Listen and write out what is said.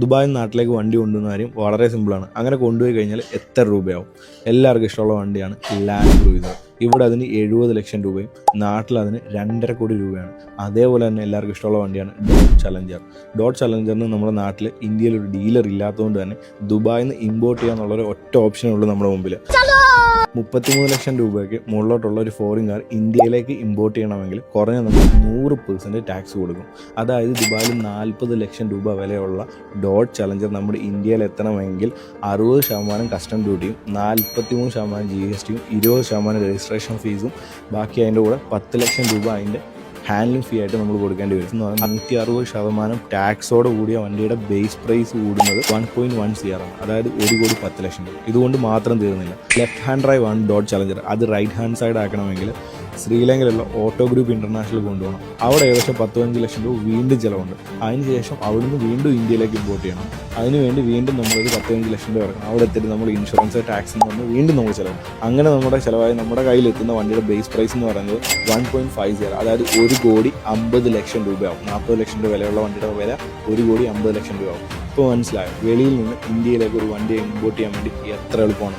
ദുബായിൽ നാട്ടിലേക്ക് വണ്ടി കൊണ്ടുവന്ന കാര്യം വളരെ സിമ്പിളാണ്. അങ്ങനെ കൊണ്ടുപോയി കഴിഞ്ഞാൽ എത്ര രൂപയാവും? എല്ലാവർക്കും ഇഷ്ടമുള്ള വണ്ടിയാണ് ലാൻഡ് ക്രൂയിസർ. ഇവിടെ അതിന് 70 ലക്ഷം രൂപയും നാട്ടിൽ അതിന് 2.5 കോടി രൂപയാണ്. അതേപോലെ തന്നെ എല്ലാവർക്കും ഇഷ്ടമുള്ള വണ്ടിയാണ് ഡോട്ട് ചലഞ്ചർ. ഡോട്ട് ചലഞ്ചറിന് നമ്മുടെ നാട്ടിൽ ഇന്ത്യയിൽ ഒരു ഡീലർ ഇല്ലാത്തതുകൊണ്ട് തന്നെ ദുബായിൽ നിന്ന് ഇമ്പോർട്ട് ചെയ്യാന്നുള്ളൊരു ഒറ്റ ഓപ്ഷനുള്ളൂ നമ്മുടെ മുമ്പിൽ. 33 ലക്ഷം രൂപയ്ക്ക് മുകളിലോട്ടുള്ള ഒരു ഫോറിൻ കാർ ഇന്ത്യയിലേക്ക് ഇമ്പോർട്ട് ചെയ്യണമെങ്കിൽ കുറഞ്ഞ നമുക്ക് 100% ടാക്സ് കൊടുക്കും. അതായത് ദുബായിൽ 40 ലക്ഷം രൂപ വിലയുള്ള ഡോട്ട് ചലഞ്ചർ നമ്മുടെ ഇന്ത്യയിൽ എത്തണമെങ്കിൽ 60% കസ്റ്റം ഡ്യൂട്ടിയും 43% GSTയും 20% രജിസ്ട്രേഷൻ ഫീസും ബാക്കി അതിൻ്റെ കൂടെ 10 ലക്ഷം രൂപ അതിൻ്റെ ഹാൻഡ്ലിംഗ് ഫീ ആയിട്ട് നമ്മൾ കൊടുക്കേണ്ടി വരും. എന്ന് പറഞ്ഞാൽ 160% ടാക്സോട് കൂടിയ വണ്ടിയുടെ ബേസ് പ്രൈസ് കൂടുന്നത് 1.1 CR ആണ്. അതായത് 1,10,00,000 രൂപ. ഇതുകൊണ്ട് മാത്രം തീർന്നില്ല. ലെഫ്റ്റ് ഹാൻഡ് ഡ്രൈവ് ആണ് ഡോട്ട് ചലഞ്ചർ. അത് റൈറ്റ് ഹാൻഡ് സൈഡ് ആക്കണമെങ്കിൽ ശ്രീലങ്കയിലുള്ള ഓട്ടോ ഗ്രൂപ്പ് ഇൻ്റർനാഷണൽ കൊണ്ടുപോകണം. അവിടെ ഏകദേശം 15 ലക്ഷം രൂപ വീണ്ടും ചിലവുണ്ട്. അതിനുശേഷം അവിടുന്ന് വീണ്ടും ഇന്ത്യയിലേക്ക് ഇമ്പോർട്ട് ചെയ്യണം. അതിനുവേണ്ടി വീണ്ടും നമ്മളൊരു 15 ലക്ഷം രൂപ ഇറക്കണം. അവിടെ എത്തിയിട്ട് നമ്മൾ ഇൻഷുറൻസ് ടാക്സ് എന്ന് പറഞ്ഞ് വീണ്ടും നമ്മൾ ചിലവ്. അങ്ങനെ നമ്മുടെ ചിലവായി നമ്മുടെ കയ്യിലെത്തുന്ന വണ്ടിയുടെ ബേസ് പ്രൈസ് എന്ന് പറയുന്നത് 1.5 CR. അതായത് 1,50,00,000 രൂപയാവും. 40 ലക്ഷം രൂപ വിലയുള്ള വണ്ടിയുടെ വില 1,50,00,000 രൂപയാവും. ഇപ്പോൾ മനസ്സിലായോ വെളിയിൽ നിന്ന് ഇന്ത്യയിലേക്ക് ഒരു വണ്ടി ഇമ്പോർട്ട് ചെയ്യാൻ വേണ്ടി എത്ര എളുപ്പമാണ്?